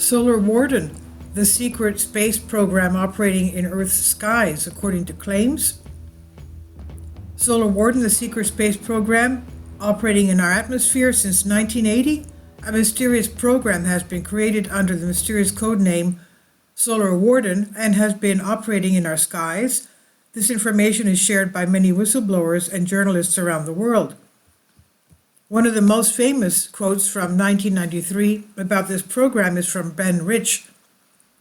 Solar Warden, the secret space program operating in Earth's skies, according to claims. Solar Warden, the secret space program operating in our atmosphere since 1980. A mysterious program has been created under the mysterious code name Solar Warden and has been operating in our skies. This information is shared by many whistleblowers and journalists around the world. One of the most famous quotes from 1993 about this program is from Ben Rich.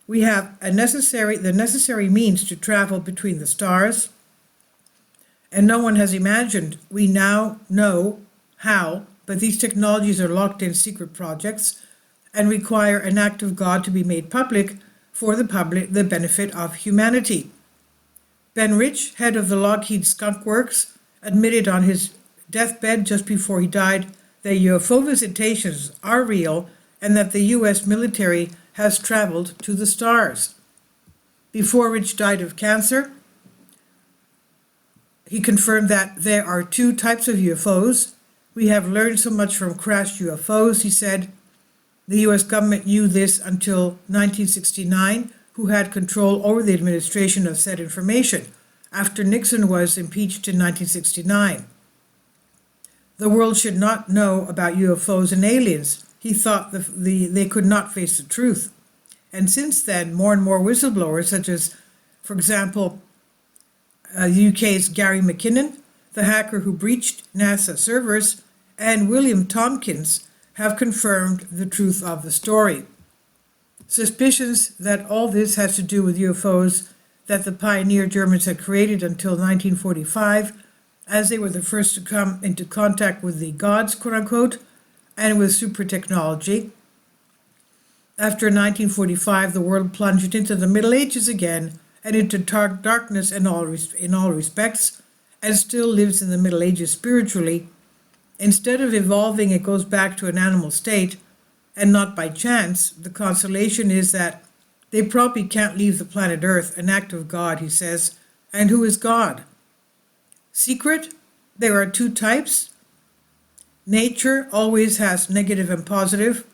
We have the necessary means to travel between the stars, and no one has imagined. We now know how, but these technologies are locked in secret projects and require an act of God to be made public for the benefit of humanity. Ben Rich, head of the Lockheed Skunk Works, admitted on his deathbed just before he died that UFO visitations are real and that the U.S. military has traveled to the stars. Before Rich died of cancer, he confirmed that there are two types of UFOs. We have learned so much from crashed UFOs, he said. The U.S. government knew this until 1969, who had control over the administration of said information, after Nixon was impeached in 1969. The world should not know about UFOs and aliens. He thought they could not face the truth. And since then, more and more whistleblowers, such as, for example, UK's Gary McKinnon, the hacker who breached NASA servers, and William Tompkins, have confirmed the truth of the story. Suspicions that all this has to do with UFOs that the pioneer Germans had created until 1945, as they were the first to come into contact with the gods, quote-unquote, and with super technology. After 1945, the world plunged into the Middle Ages again and into darkness in all respects, and still lives in the Middle Ages spiritually. Instead of evolving, it goes back to an animal state, and not by chance. The consolation is that they probably can't leave the planet Earth, an act of God, he says. And who is God? Secret? There are two types. Nature always has negative and positive.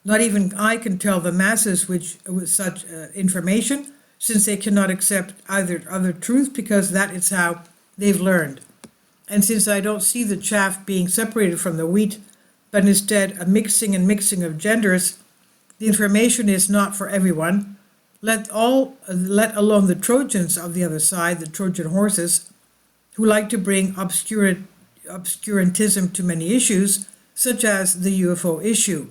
Not even I can tell the masses with such information, since they cannot accept either other truth, because that is how they've learned. And since I don't see the chaff being separated from the wheat, but instead a mixing of genders, the information is not for everyone. Let alone the Trojans of the other side, the Trojan horses, who like to bring obscurantism to many issues, such as the UFO issue.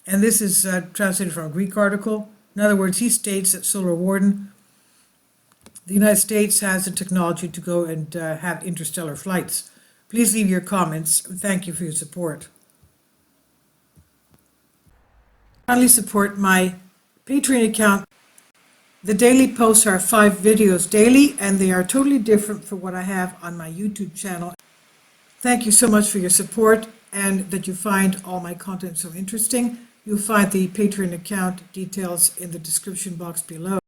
And this is translated from a Greek article. In other words, he states that Solar Warden, the United States, has the technology to go and have interstellar flights. Please leave your comments. Thank you for your support. Kindly support my Patreon account. The daily posts are 5 videos daily, and they are totally different from what I have on my YouTube channel. Thank you so much for your support and that you find all my content so interesting. You'll find the Patreon account details in the description box below.